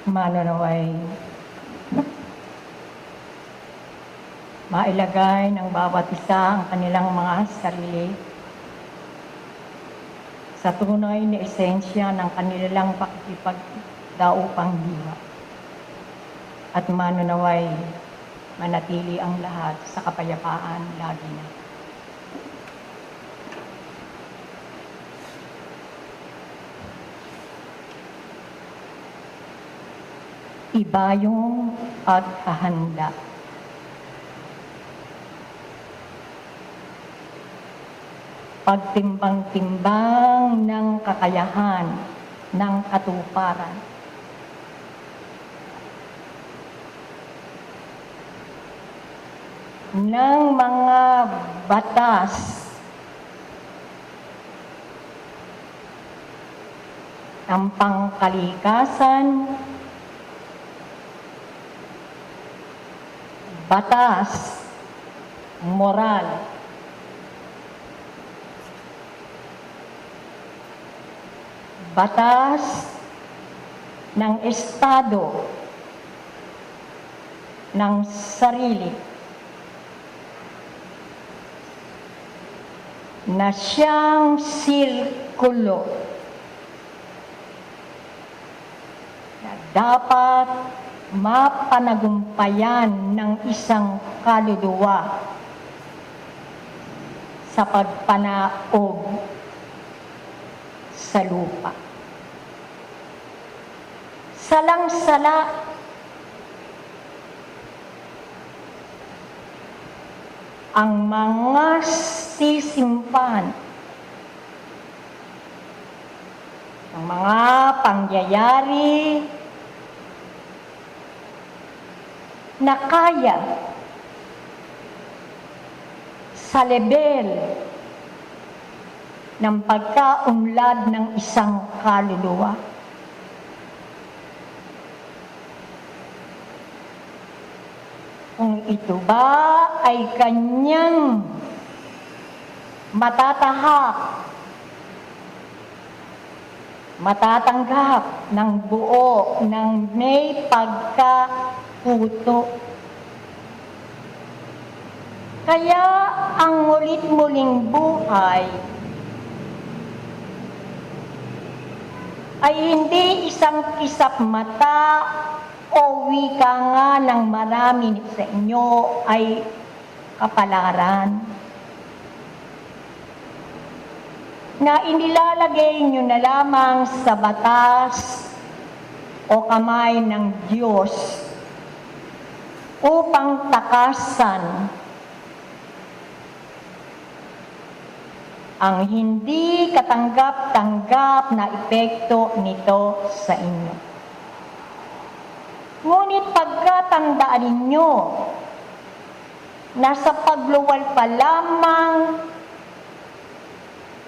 mananaway mailagay ng bawat isa ang kanilang mga sarili sa tunay na esensya ng kanilang pakikipagdaupang diwa at mananaway manatili ang lahat sa kapayapaan lagi na. Ibayong paghahanda. Pagtimbang-timbang ng kakayahan ng katuparan. Ng mga batas ng pangkalikasan, batas, moral, batas ng Estado, ng sarili, na siyang sirkulo na dapat mapanagumpayan ng isang kaluluwa sa pagpanaog sa lupa. Salang-sala ang mga sisimpan ng mga pangyayari na kaya sa lebel ng pagkaunlad ng isang kaluluwa. Kung ito ba ay kanyang matatanggap ng buo ng may pagkaputo. Kaya ang mulit-muling buhay ay hindi isang kisap mata o wika nga ng marami sa inyo ay kapalaran na inilalagay nyo na lamang sa batas o kamay ng Diyos upang takasan ang hindi katanggap-tanggap na epekto nito sa inyo. Ngunit pagkatandaan ninyo na sa pagluwal pa lamang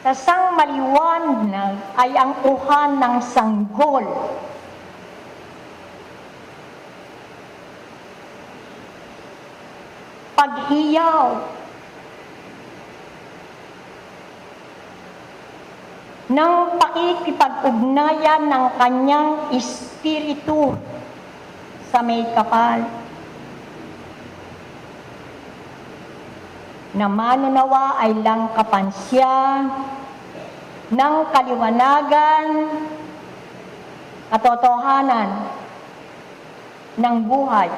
sa sangmaliwanag ay ang uhan ng sanggol. Paghiyaw ng pakikipag-ugnayan ng kanyang espiritu sa may kapal, na manunawa ay langkapan siya ng kaliwanagan, katotohanan ng buhay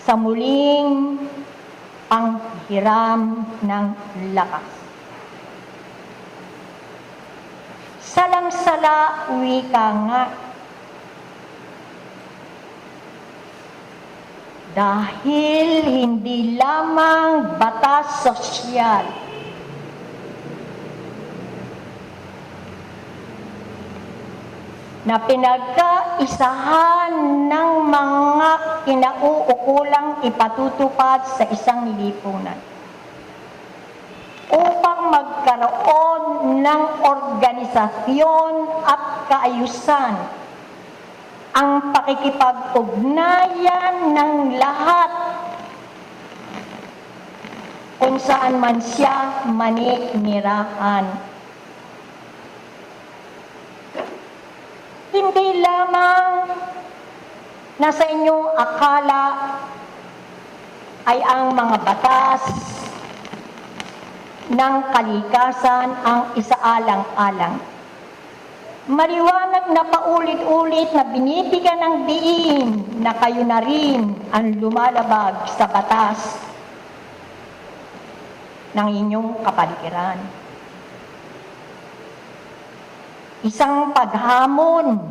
sa muling panghiram ng lakas. Salang-sala, wika nga, dahil hindi lamang batas sosyal na pinagkaisahan ng mga kinauukulang ipatutupad sa isang lipunan upang magkaroon ng organisasyon at kaayusan ang pakikipag-ugnayan ng lahat kung saan man siya maninirahan. Hindi lamang na sa inyong akala ay ang mga batas ng kalikasan ang isaalang-alang. Maliwanag na paulit-ulit na binibigyan ng diin na kayo na rin ang lumalabag sa batas ng inyong kapaligiran. Isang paghamon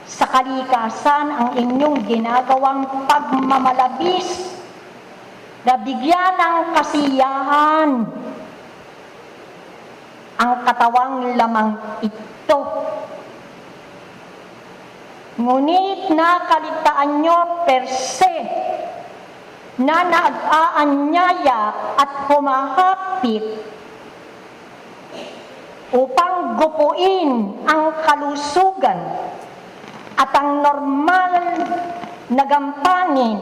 sa kalikasan ang inyong ginagawang pagmamalabis na bigyan ng kasiyahan ang katawang lamang ito. Ngunit nakaligtaan nyo per se na nag-aanyaya at humahapit upang gupuin ang kalusugan at ang normal na gampanin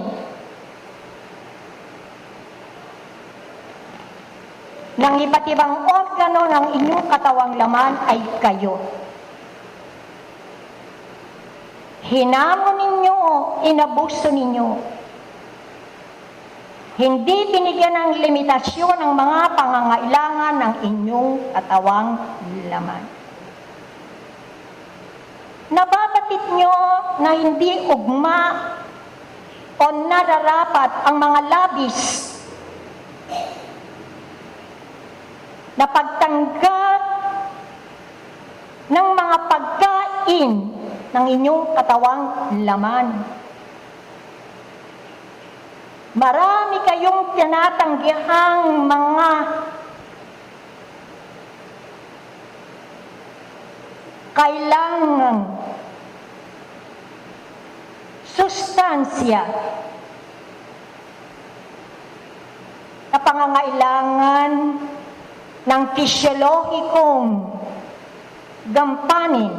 ng iba't ibang organo ng inyong katawang laman ay kayo. Hinamon ninyo, inabuso ninyo. Hindi binigyan ng limitasyon ang mga pangangailangan ng inyong katawang laman. Nababatid nyo na hindi ugma o nararapat ang mga labis na pagtanggap ng mga pagkain ng inyong katawang laman. Marami kayong tinatanggihang mga kailangang sustansya na pangangailangan ng pisyolohikong gampanin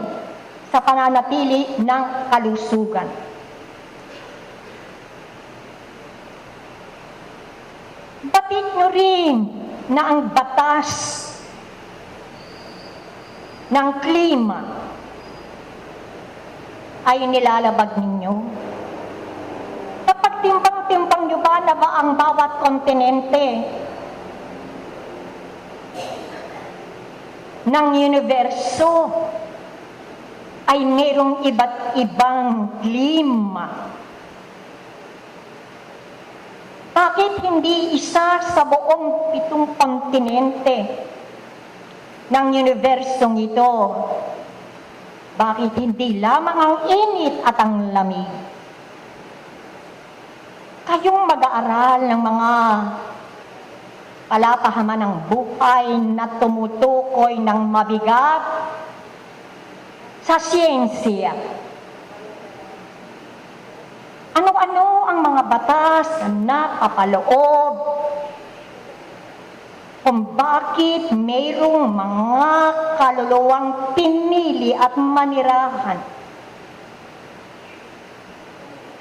sa pananatili ng kalusugan. Batid nyo rin na ang batas ng klima ay nilalabag ninyo. Kapag timbang-timbang nyo ba na ba ang bawat kontinente ng universo ay mayroong iba't ibang klima? Bakit hindi isa sa buong 7 kontinente ng universong ito? Bakit hindi lamang ang init at ang lamig? Kayong mag-aaral ng mga palapahaman ng buhay na tumutukoy ng mabigat sa siyensya. Ano-ano ang mga batas na napapaloob kung bakit mayroong mga kaluluwang pinili at manirahan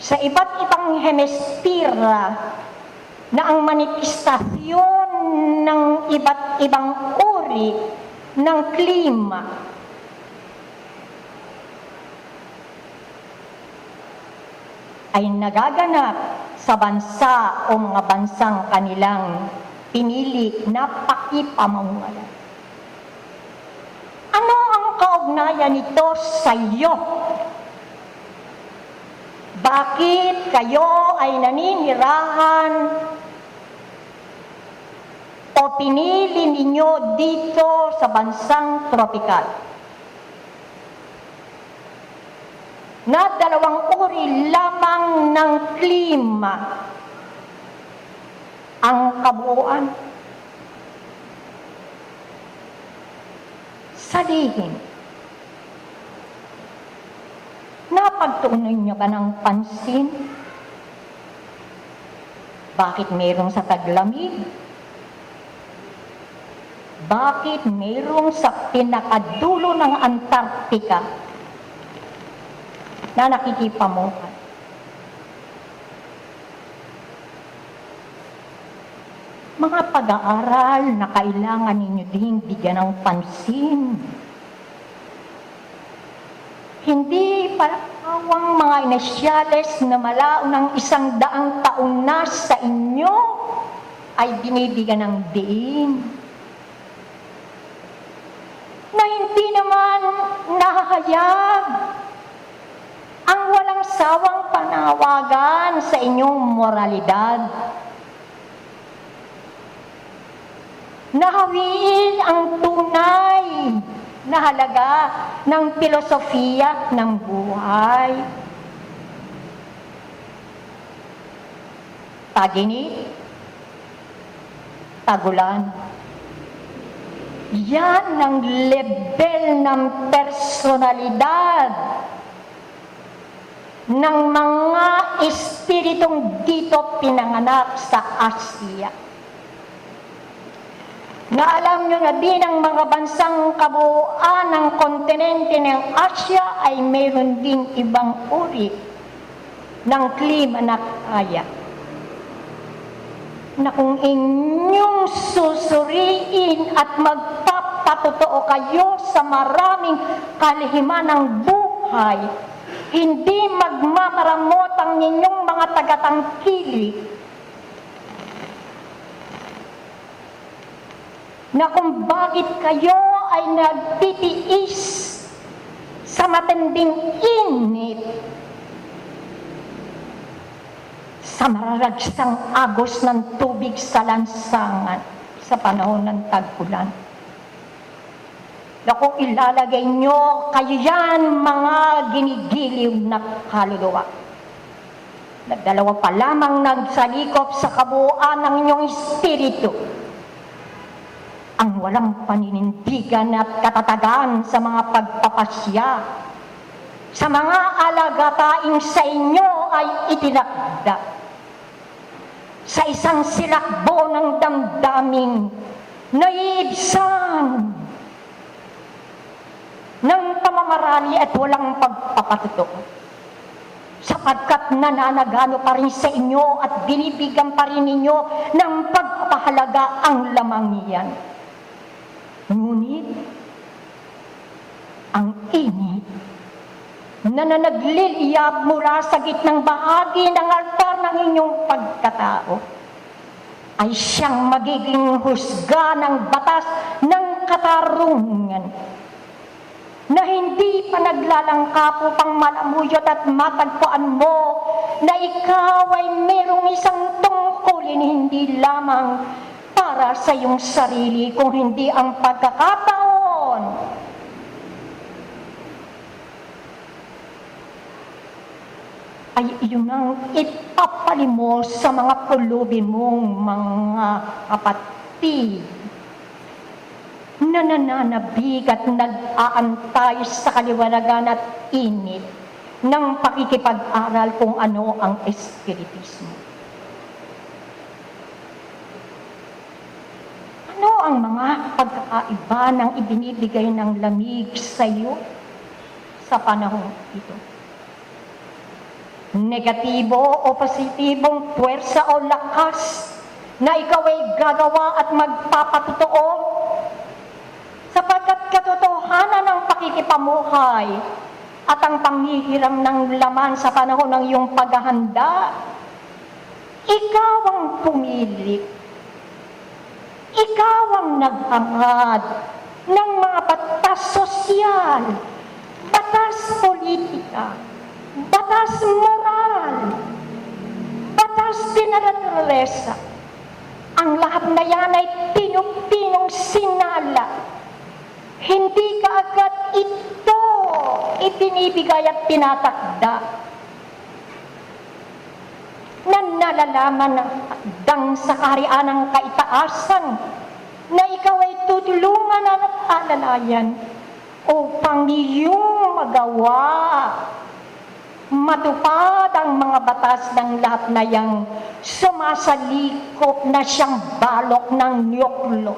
sa iba't ibang hemisfera na ang manifestasyon ng iba't ibang uri ng klima ay nagaganap sa bansa o mga bansang kanilang pinili na pakipamumulan. Ano ang kaugnayan nito sa iyo? Bakit kayo ay naninirahan o pinili ninyo dito sa bansang tropikal? Na 2 uri lamang ng klima ang kabuuan. Salihin, napagtuunan niyo ba ng pansin? Bakit mayroong sa taglamig? Bakit mayroong sa pinakadulo ng Antarctica na nakikipamuhay? Mga pag-aaral na kailangan ninyo din bigyan ng pansin. Hindi palawang mga inisyales na malao ng 100 taon na sa inyo ay binibigyan ng diin. Na hindi naman nahahayag ang walang sawang panawagan sa inyong moralidad. Nahawiin ang tunay na halaga ng filosofiya ng buhay. Taginit, tagulan. Yan ang level ng personalidad ng mga espiritong dito pinanganak sa Asya. Na alam nyo na din ang mga bansang kabuuan ng kontinente ng Asya ay mayroon din ibang uri ng klima na kaya. Na kung inyong susuriin at magpapatotoo kayo sa maraming kalihiman ng buhay, hindi magmamaramot ang inyong mga tagatangkilik na kung bakit kayo ay nagtitiis sa matinding init sa mararagsang agos ng tubig sa lansangan sa panahon ng tag-ulan. Na kung ilalagay nyo kayo yan mga ginigiliw na kaluluwa. Nagdalawa pa lamang nagsalikop sa kabuuan ng inyong espiritu. Ang walang paninindigan at katatagan sa mga pagpapasya, sa mga alagataing sa inyo ay itinakda sa isang silakbo ng damdaming naiibsan ng pamamarali at walang pagpapatuto. Sapagkat nananagano pa rin sa inyo at binibigyan pa rin ninyo ng pagpapahalaga ang lamang iyan. Ngunit, ang init na nagliliyab mula sa gitnang bahagi ng altar ng inyong pagkatao ay siyang magiging husga ng batas ng katarungan na hindi pa naglalangka upang malamuyot at matagpuan mo na ikaw ay merong isang tungkulin hindi lamang para sa iyong sarili kung hindi ang pagkakataon ay iyon ang ipapalimos sa mga pulubin mong mga kapatid na nananabig at nag-aantay sa kaliwanagan at init ng pakikipag-aral kung ano ang espiritismo. Ano ang mga pagkakaiba ng ibinibigay ng lamig sa iyo sa panahon ito? Negatibo o positibong puwersa o lakas na ikaw ay gagawa at magpapatotoo sapagkat katotohanan ng pakikipamuhay at ang panghihiram ng laman sa panahon ng iyong paghahanda, ikaw ang pumili. Ikaw ang naghangad ng mga batas sosyal, batas politika, batas moral, batas dinararesa. Ang lahat na yan ay pinong-pinong sinala. Hindi kaagad ito ipinibigay at tinatakda. Nalalaman ng dang sa kaharian ng kaitaasan na ikaw ay tutulungan at alalayan upang iyong magawa matupad ang mga batas ng lahat na yang sumasalikop na siyang balok ng nyoklo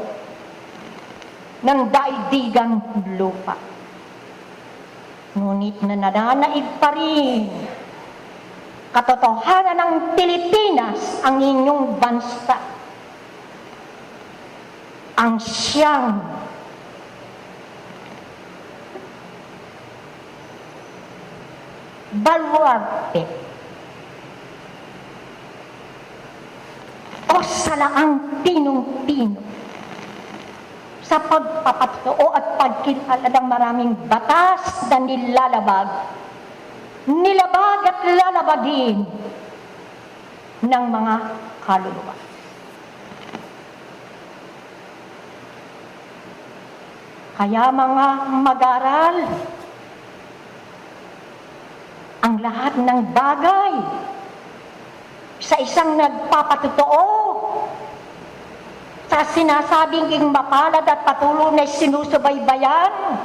ng daigdigang lupa. Ngunit nananaig pa rin katotohanan ng Pilipinas ang inyong bansa. Ang siyang baluarte o salaang pinong-pino sa pagpapatuo at pagkilala ng maraming batas na nilabag at lalabagin ng mga kaluluwa. Kaya mga mag-aral, ang lahat ng bagay sa isang nagpapatotoo sa sinasabing ing mapalad at patuloy na sinusubaybayan,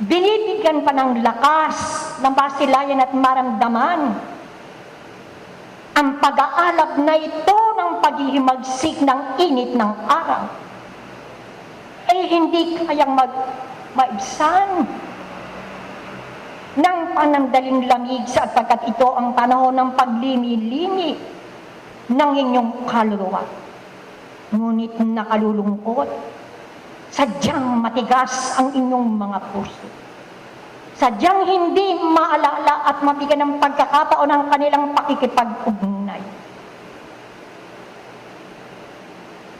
binibigyan pa ng lakas ng basilayan at maramdaman ang pag-aalab na ito ng paghihimagsik ng init ng araw ay hindi kayang maibsan ng panandaling lamig sapagkat ito ang panahon ng paglini-lini ng inyong kaluluwa. Ngunit nakalulungkot, sadyang matigas ang inyong mga puso. Sadyang hindi maalala at mabigyan ng pagkakataon ng kanilang pakikipag-ugnay.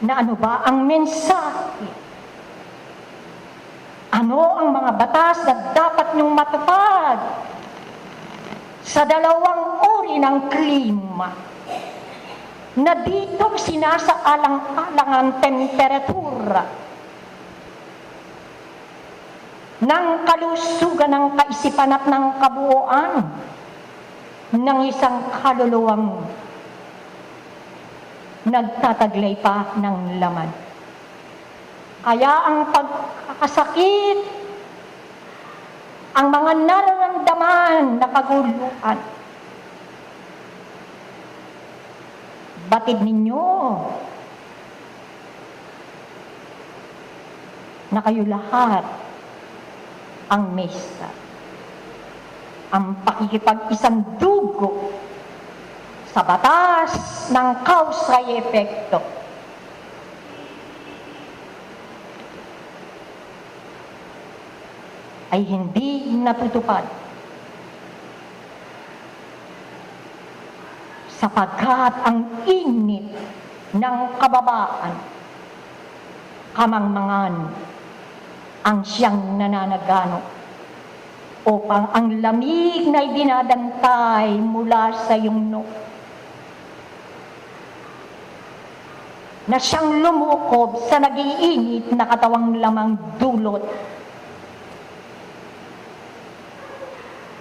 Na ano ba ang mensahe? Ano ang mga batas na dapat niyong matupad sa dalawang uri ng klima na dito sinasaalang-alangan temperatura ng kalusugan ng kaisipan at ng kabuuan ng isang kaluluwang nagtataglay pa ng laman. Kaya ang pagkakasakit, ang mga nararamdaman na kaguluhan, batid ninyo na kayo lahat ang mesa, ang pakikipag-isang dugo sa batas ng cause-epekto. Ay hindi natutupad sapagkat ang init ng kababaan, kamangmangan ang siyang nananagano upang ang lamig na idinadantay mula sa iyong noo na siyang lumukob sa nag-iinit na katawang lamang dulot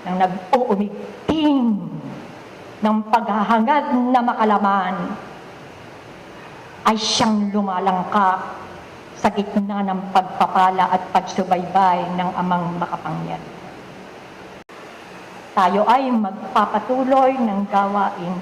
ng nag-uumigting ng paghahangad na makalaman ay siyang lumalangka sa gitna ng pagpapala at pagsubaybay ng Amang makapangyarihan. Tayo ay magpapatuloy ng gawain